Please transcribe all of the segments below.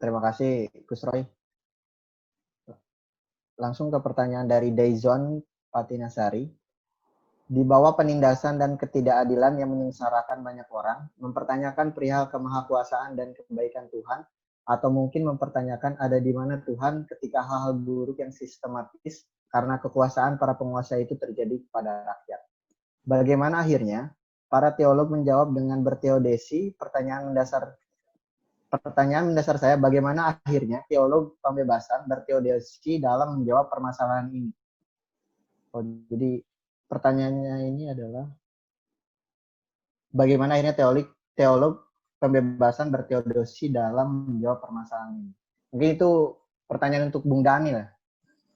terima kasih Gus Roy. Langsung ke pertanyaan dari Daizon Patinasari. Di bawah penindasan dan ketidakadilan yang menyengsarakan banyak orang, mempertanyakan perihal kemahakuasaan dan kebaikan Tuhan, atau mungkin mempertanyakan ada di mana Tuhan ketika hal-hal buruk yang sistematis karena kekuasaan para penguasa itu terjadi kepada rakyat. Bagaimana akhirnya? Para teolog menjawab dengan berteodesi. Pertanyaan mendasar saya, bagaimana akhirnya teolog pembebasan berteodesi dalam menjawab permasalahan ini? Oh, jadi pertanyaannya ini adalah bagaimana akhirnya teolog pembebasan berteodesi dalam menjawab permasalahan ini? Mungkin itu pertanyaan untuk Bung Daniel.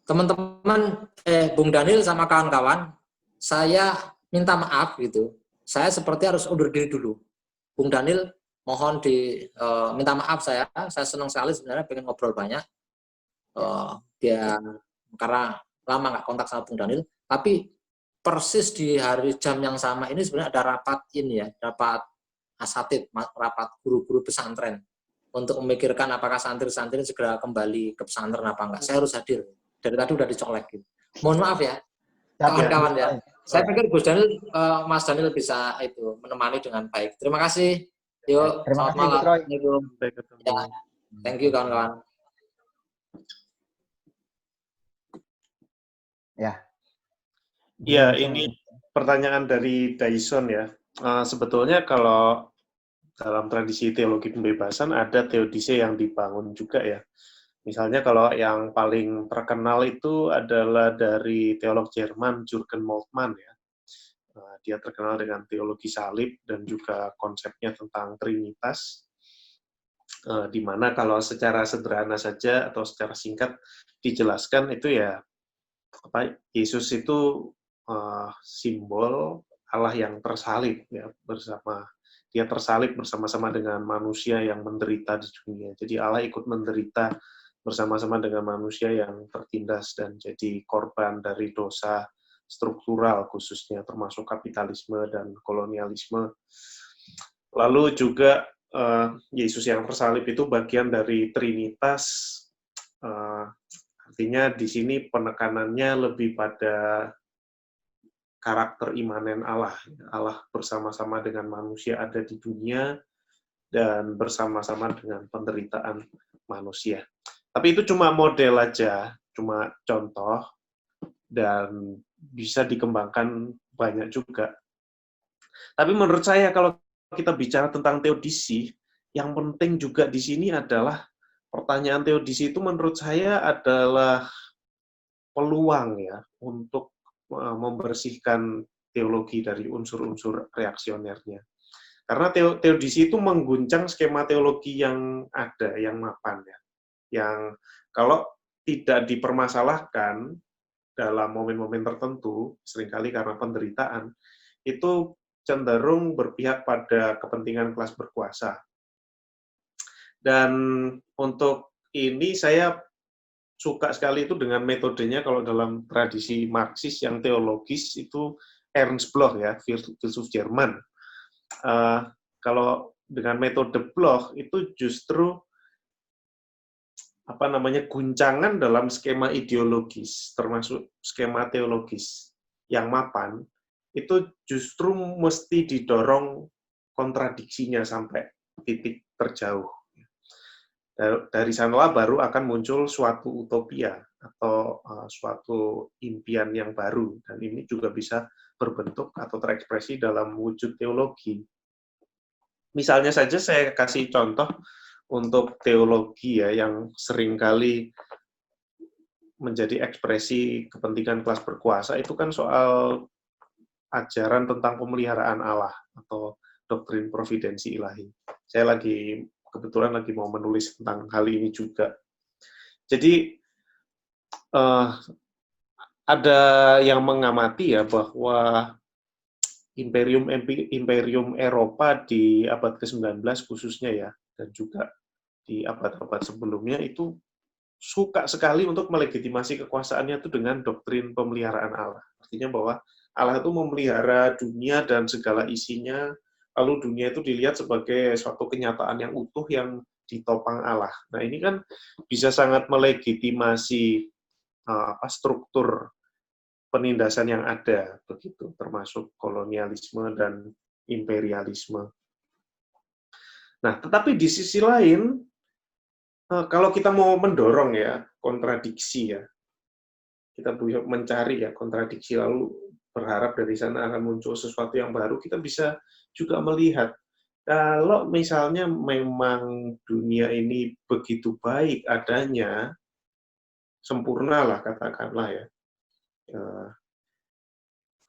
Teman-teman, Bung Daniel sama kawan-kawan, saya minta maaf gitu. Saya seperti harus undur diri dulu. Bung Daniel, mohon minta maaf saya senang sekali sebenarnya pengen ngobrol banyak. Karena lama nggak kontak sama Bung Daniel, tapi persis di jam yang sama ini sebenarnya ada rapat rapat asatid, rapat guru-guru pesantren untuk memikirkan apakah santri-santri segera kembali ke pesantren apa enggak. Saya harus hadir. Dari tadi udah dicolek gitu. Mohon maaf ya, kawan-kawan ya. Saya pikir Gus Daniel, Mas Daniel bisa menemani dengan baik. Terima kasih. Yuk, terima selamat kasih, malam. Assalamualaikum. Ya, thank you kawan-kawan. Ya, ini pertanyaan dari Dyson ya. Sebetulnya kalau dalam tradisi teologi pembebasan ada teodise yang dibangun juga ya. Misalnya kalau yang paling terkenal itu adalah dari teolog Jerman Jürgen Moltmann ya. Dia terkenal dengan teologi salib dan juga konsepnya tentang Trinitas. Di mana kalau secara sederhana saja atau secara singkat dijelaskan itu ya Yesus itu simbol Allah yang tersalib ya, dia tersalib bersama-sama dengan manusia yang menderita di dunia. Jadi Allah ikut menderita bersama-sama dengan manusia yang tertindas dan jadi korban dari dosa struktural khususnya termasuk kapitalisme dan kolonialisme. Lalu juga Yesus yang tersalib itu bagian dari Trinitas. Artinya di sini penekanannya lebih pada karakter imanen Allah. Allah bersama-sama dengan manusia ada di dunia dan bersama-sama dengan penderitaan manusia. Tapi itu cuma model aja, cuma contoh, dan bisa dikembangkan banyak juga. Tapi menurut saya kalau kita bicara tentang teodisi, yang penting juga di sini adalah pertanyaan teodisi itu menurut saya adalah peluang ya untuk membersihkan teologi dari unsur-unsur reaksionernya. Karena teodisi itu mengguncang skema teologi yang ada, yang mapan ya. Yang kalau tidak dipermasalahkan dalam momen-momen tertentu, seringkali karena penderitaan, itu cenderung berpihak pada kepentingan kelas berkuasa. Dan untuk ini saya suka sekali itu dengan metodenya kalau dalam tradisi Marxis yang teologis itu Ernst Bloch ya, filsuf Jerman. Kalau dengan metode Bloch itu justru guncangan dalam skema ideologis termasuk skema teologis yang mapan itu justru mesti didorong kontradiksinya sampai titik terjauh. Dari sanalah baru akan muncul suatu utopia atau suatu impian yang baru, dan ini juga bisa berbentuk atau terekspresi dalam wujud teologi. Misalnya saja saya kasih contoh untuk teologi ya yang seringkali menjadi ekspresi kepentingan kelas berkuasa, itu kan soal ajaran tentang pemeliharaan Allah atau doktrin providensi ilahi. Saya kebetulan lagi mau menulis tentang hal ini juga. Jadi ada yang mengamati ya bahwa imperium Eropa di abad ke-19 khususnya ya, dan juga di abad-abad sebelumnya itu suka sekali untuk melegitimasi kekuasaannya itu dengan doktrin pemeliharaan Allah. Artinya bahwa Allah itu memelihara dunia dan segala isinya, lalu dunia itu dilihat sebagai suatu kenyataan yang utuh yang ditopang Allah. Nah, ini kan bisa sangat melegitimasi struktur penindasan yang ada, begitu, termasuk kolonialisme dan imperialisme. Nah, tetapi di sisi lain, kalau kita mau mendorong ya kontradiksi ya, kita mencari ya kontradiksi lalu berharap dari sana akan muncul sesuatu yang baru, kita bisa juga melihat kalau misalnya memang dunia ini begitu baik adanya, sempurna lah katakanlah ya.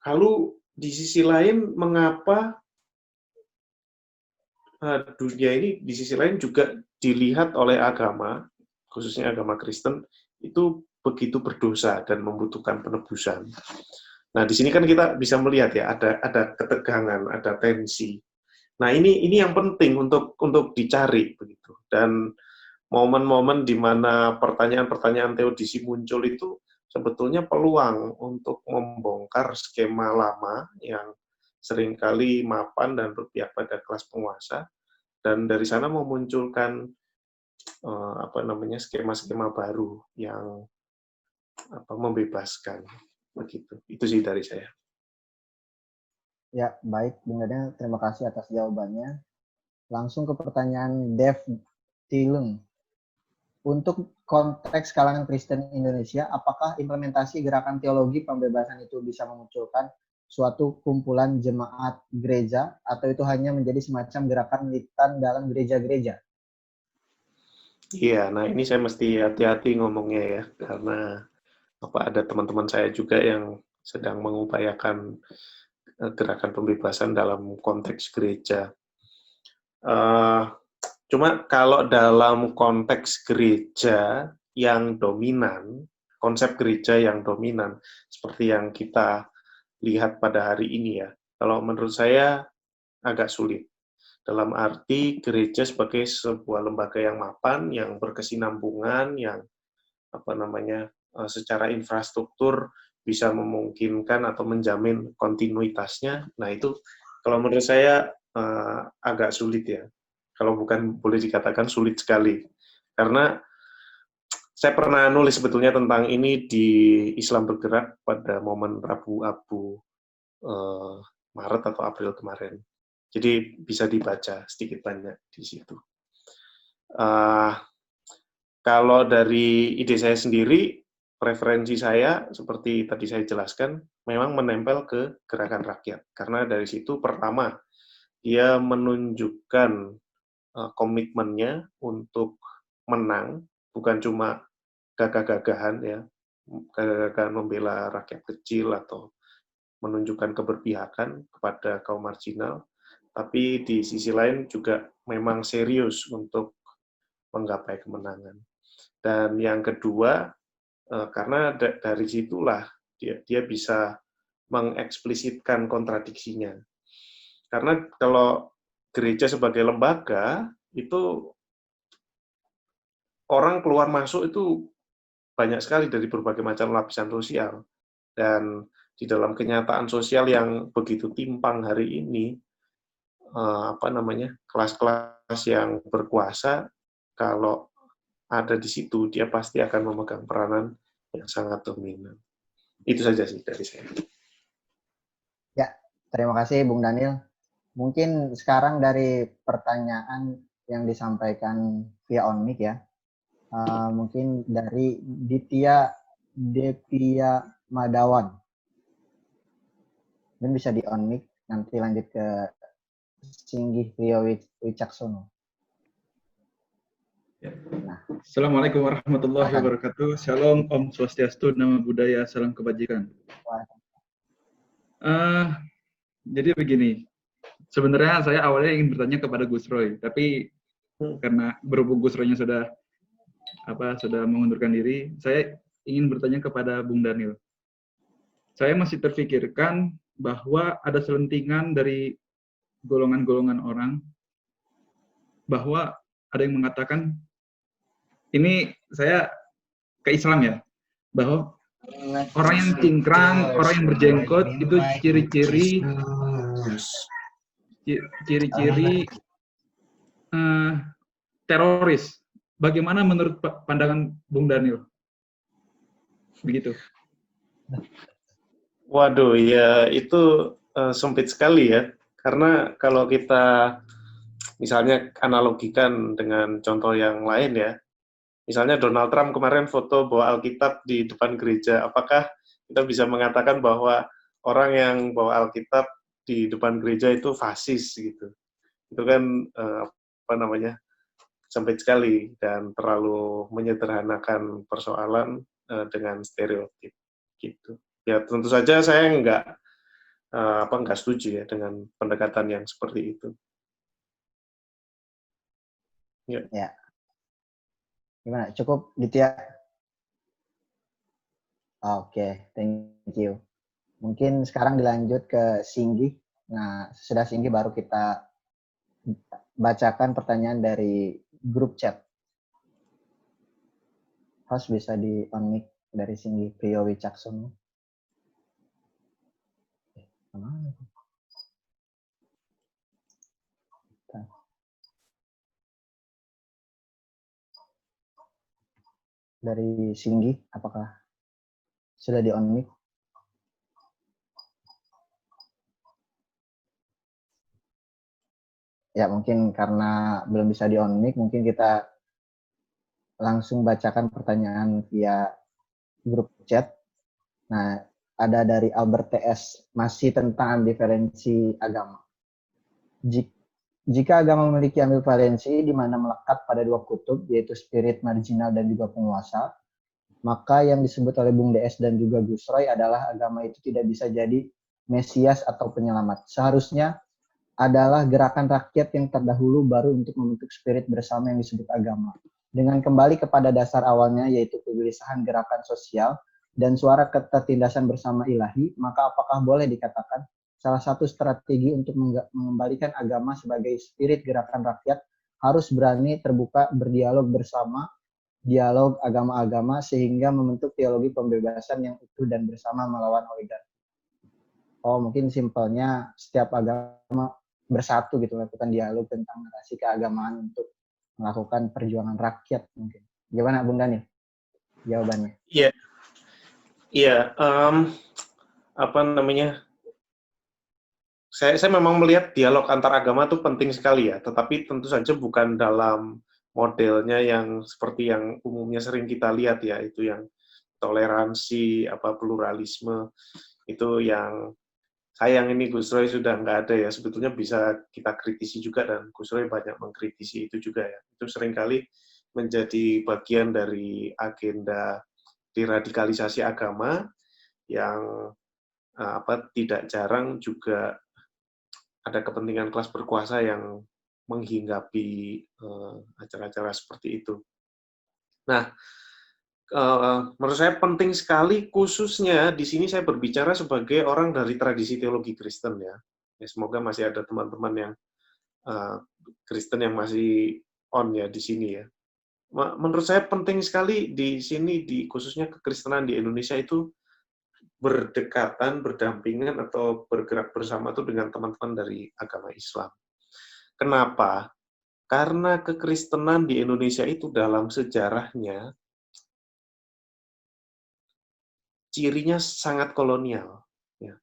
Lalu di sisi lain mengapa dunia ini di sisi lain juga dilihat oleh agama, khususnya agama Kristen, itu begitu berdosa dan membutuhkan penebusan. Nah, di sini kan kita bisa melihat ya ada ketegangan, ada tensi. Nah, ini yang penting untuk dicari begitu. Dan momen-momen di mana pertanyaan-pertanyaan teodisi muncul itu sebetulnya peluang untuk membongkar skema lama yang seringkali mapan dan berpihak pada kelas penguasa, dan dari sana memunculkan skema-skema baru yang membebaskan begitu. Itu sih dari saya. Ya, baik, Bung Daniel, terima kasih atas jawabannya. Langsung ke pertanyaan Dev Tilung. Untuk konteks kalangan Kristen Indonesia, apakah implementasi gerakan teologi pembebasan itu bisa memunculkan suatu kumpulan jemaat gereja, atau itu hanya menjadi semacam gerakan militan dalam gereja-gereja? Iya, nah ini saya mesti hati-hati ngomongnya ya, karena ada teman-teman saya juga yang sedang mengupayakan gerakan pembebasan dalam konteks gereja. Cuma kalau dalam konteks gereja yang dominan, konsep gereja yang dominan, seperti yang kita lihat pada hari ini ya, kalau menurut saya agak sulit. Dalam arti gereja sebagai sebuah lembaga yang mapan, yang berkesinambungan, yang secara infrastruktur bisa memungkinkan atau menjamin kontinuitasnya. Nah itu kalau menurut saya agak sulit ya. Kalau bukan boleh dikatakan sulit sekali. Karena saya pernah nulis sebetulnya tentang ini di Islam Bergerak pada momen Rabu Abu Maret atau April kemarin. Jadi bisa dibaca sedikit banyak di situ. Kalau dari ide saya sendiri, preferensi saya seperti tadi saya jelaskan, memang menempel ke gerakan rakyat. Karena dari situ pertama, dia menunjukkan komitmennya untuk menang, bukan cuma gagah-gagahan ya, gagah-gagahan membela rakyat kecil atau menunjukkan keberpihakan kepada kaum marginal, tapi di sisi lain juga memang serius untuk menggapai kemenangan. Dan yang kedua, karena dari situlah dia bisa mengeksplisitkan kontradiksinya. Karena kalau gereja sebagai lembaga, itu orang keluar masuk itu banyak sekali dari berbagai macam lapisan sosial. Dan di dalam kenyataan sosial yang begitu timpang hari ini, kelas-kelas yang berkuasa, kalau ada di situ, dia pasti akan memegang peranan yang sangat dominan. Itu saja sih dari saya. Ya, terima kasih Bung Daniel. Mungkin sekarang dari pertanyaan yang disampaikan via on-mic ya, mungkin dari Ditya Devia Madawan. Dan bisa di on-mic, nanti lanjut ke Singgih Rio Wicaksono. Ya. Assalamualaikum warahmatullahi wabarakatuh. Shalom, Om Swastiastu, Namo Buddhaya, salam kebajikan. Jadi begini, sebenarnya saya awalnya ingin bertanya kepada Gus Roy, tapi karena berhubung Gus Roy-nya sudah mengundurkan diri, saya ingin bertanya kepada Bung Daniel. Saya masih terfikirkan bahwa ada selentingan dari golongan-golongan orang, bahwa ada yang mengatakan, ini saya ke Islam ya, bahwa orang yang cingkrang, orang yang berjenggot itu ciri-ciri teroris. Bagaimana menurut pandangan Bung Daniel? Begitu. Waduh, ya itu sempit sekali ya. Karena kalau kita misalnya analogikan dengan contoh yang lain ya, misalnya Donald Trump kemarin foto bawa Alkitab di depan gereja, apakah kita bisa mengatakan bahwa orang yang bawa Alkitab di depan gereja itu fasis gitu? Itu kan apa namanya, sempit sekali dan terlalu menyederhanakan persoalan dengan stereotip gitu. Ya tentu saja saya nggak setuju ya dengan pendekatan yang seperti itu. Ya. Gimana? Cukup gitu ya? Oke, thank you. Mungkin sekarang dilanjut ke Singgi. Nah, sudah Singgi baru kita bacakan pertanyaan dari grup chat. Host bisa di on mic dari Singgi Priyo Wicaksono. Dari Singgi, apakah sudah di on mic? Ya, mungkin karena belum bisa di on mic, mungkin kita langsung bacakan pertanyaan via grup chat. Nah, ada dari Albert TS, masih tentang diferensi agama. Jika agama memiliki ambivalensi di mana melekat pada dua kutub, yaitu spirit marginal dan juga penguasa, maka yang disebut oleh Bung DS dan juga Gus Roy adalah agama itu tidak bisa jadi Mesias atau penyelamat. Seharusnya adalah gerakan rakyat yang terdahulu baru untuk membentuk spirit bersama yang disebut agama. Dengan kembali kepada dasar awalnya, yaitu kegelisahan gerakan sosial dan suara ketertindasan bersama ilahi, maka apakah boleh dikatakan salah satu strategi untuk mengembalikan agama sebagai spirit gerakan rakyat harus berani terbuka berdialog bersama, dialog agama-agama sehingga membentuk teologi pembebasan yang utuh dan bersama melawan oligarki. Oh, mungkin simpelnya setiap agama bersatu gitu, melakukan dialog tentang narasi keagamaan untuk melakukan perjuangan rakyat mungkin. Gimana Bung Daniel jawabannya? Iya, apa namanya? Saya memang melihat dialog antar agama itu penting sekali ya, tetapi tentu saja bukan dalam modelnya yang seperti yang umumnya sering kita lihat ya, itu yang toleransi, pluralisme, itu yang sayang ini Gus Roy sudah nggak ada ya, sebetulnya bisa kita kritisi juga dan Gus Roy banyak mengkritisi itu juga ya. Itu seringkali menjadi bagian dari agenda deradikalisasi agama yang tidak jarang juga ada kepentingan kelas berkuasa yang menghinggapi acara-acara seperti itu. Nah, menurut saya penting sekali, khususnya di sini saya berbicara sebagai orang dari tradisi teologi Kristen ya. Semoga masih ada teman-teman yang Kristen yang masih on ya di sini ya. Menurut saya penting sekali di sini, khususnya kekristenan di Indonesia itu berdekatan, berdampingan atau bergerak bersama tuh dengan teman-teman dari agama Islam. Kenapa? Karena kekristenan di Indonesia itu dalam sejarahnya cirinya sangat kolonial. Ya.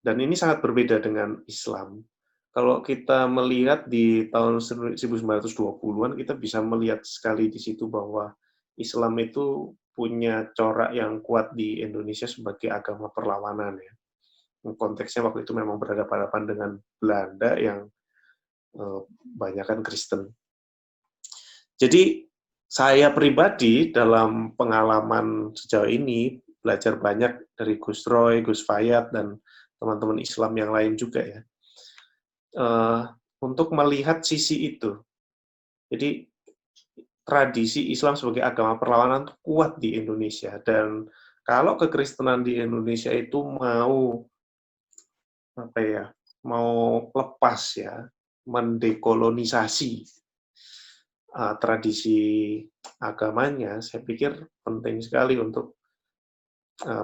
Dan ini sangat berbeda dengan Islam. Kalau kita melihat di tahun 1920-an, kita bisa melihat sekali di situ bahwa Islam itu punya corak yang kuat di Indonesia sebagai agama perlawanan. Ya. Konteksnya waktu itu memang berhadapan dengan Belanda yang banyakkan Kristen. Jadi saya pribadi dalam pengalaman sejauh ini belajar banyak dari Gus Roy, Gus Fayat, dan teman-teman Islam yang lain juga ya, untuk melihat sisi itu. Jadi tradisi Islam sebagai agama perlawanan itu kuat di Indonesia, dan kalau kekristenan di Indonesia itu mau lepas ya, mendekolonisasi tradisi agamanya, saya pikir penting sekali untuk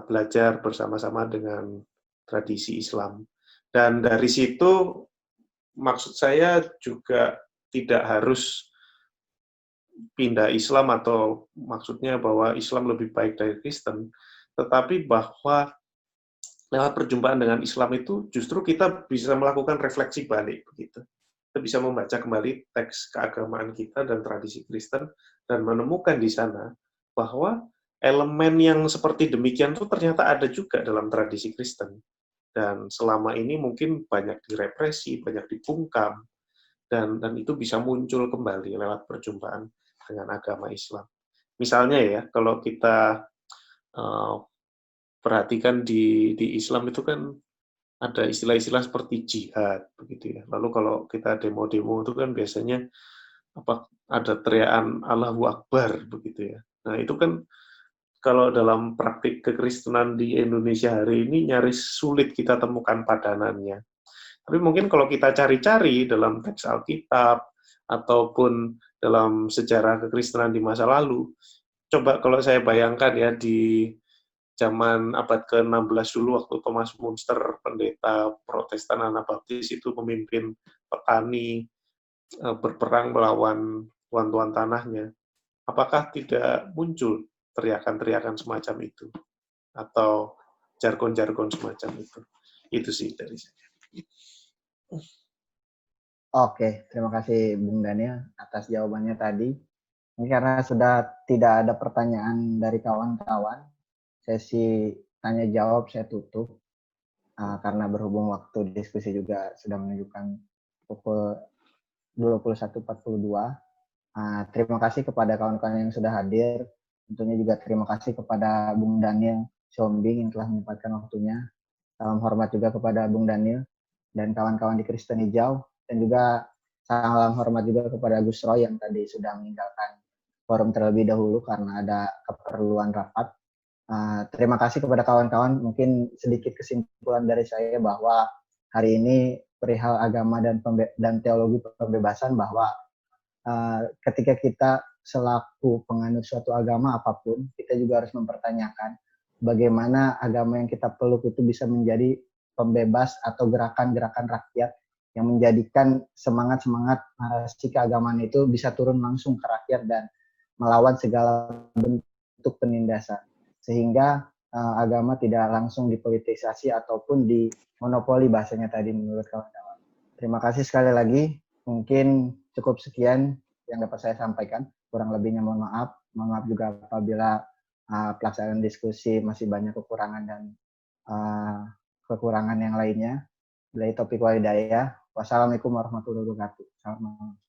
belajar bersama-sama dengan tradisi Islam. Dan dari situ, maksud saya juga tidak harus pindah Islam atau maksudnya bahwa Islam lebih baik dari Kristen, tetapi bahwa lewat perjumpaan dengan Islam itu justru kita bisa melakukan refleksi balik begitu. Kita bisa membaca kembali teks keagamaan kita dan tradisi Kristen dan menemukan di sana bahwa elemen yang seperti demikian itu ternyata ada juga dalam tradisi Kristen. Dan selama ini mungkin banyak direpresi, banyak dibungkam, dan itu bisa muncul kembali lewat perjumpaan dengan agama Islam. Misalnya ya, kalau kita perhatikan di Islam itu kan ada istilah-istilah seperti jihad begitu ya. Lalu kalau kita demo-demo itu kan biasanya ada teriakan Allahu Akbar begitu ya. Nah, itu kan kalau dalam praktik kekristenan di Indonesia hari ini nyaris sulit kita temukan padanannya. Tapi mungkin kalau kita cari-cari dalam teks Alkitab ataupun dalam sejarah kekristenan di masa lalu, coba kalau saya bayangkan ya di zaman abad ke-16 dulu waktu Thomas Munster, pendeta Protestan Anabaptis itu memimpin petani berperang melawan tuan-tuan tanahnya. Apakah tidak muncul teriakan-teriakan semacam itu? Atau jargon-jargon semacam itu? Itu sih dari saya. Oke, terima kasih Bung Daniel atas jawabannya tadi. Ini karena sudah tidak ada pertanyaan dari kawan-kawan, sesi tanya jawab saya tutup karena berhubung waktu diskusi juga sudah menunjukkan pukul 21.42. Terima kasih kepada kawan-kawan yang sudah hadir. Tentunya juga terima kasih kepada Bung Daniel Siombing yang telah menyempatkan waktunya. Salam hormat juga kepada Bung Daniel dan kawan-kawan di Kristen Hijau, dan juga salam hormat juga kepada Gus Roy yang tadi sudah meninggalkan forum terlebih dahulu karena ada keperluan rapat. Terima kasih kepada kawan-kawan. Mungkin sedikit kesimpulan dari saya bahwa hari ini perihal agama dan teologi pembebasan, bahwa ketika kita selaku penganut suatu agama apapun, kita juga harus mempertanyakan bagaimana agama yang kita peluk itu bisa menjadi pembebas atau gerakan-gerakan rakyat yang menjadikan semangat-semangat narasi keagamaan itu bisa turun langsung ke rakyat dan melawan segala bentuk penindasan. Sehingga agama tidak langsung dipolitisasi ataupun dimonopoli bahasanya tadi menurut kawan-kawan. Terima kasih sekali lagi. Mungkin cukup sekian yang dapat saya sampaikan. Kurang lebihnya mohon maaf. Mohon maaf juga apabila pelaksanaan diskusi masih banyak kekurangan dan kekurangan yang lainnya. Bila topik walidaya. Wassalamualaikum warahmatullahi wabarakatuh. Selamat malam.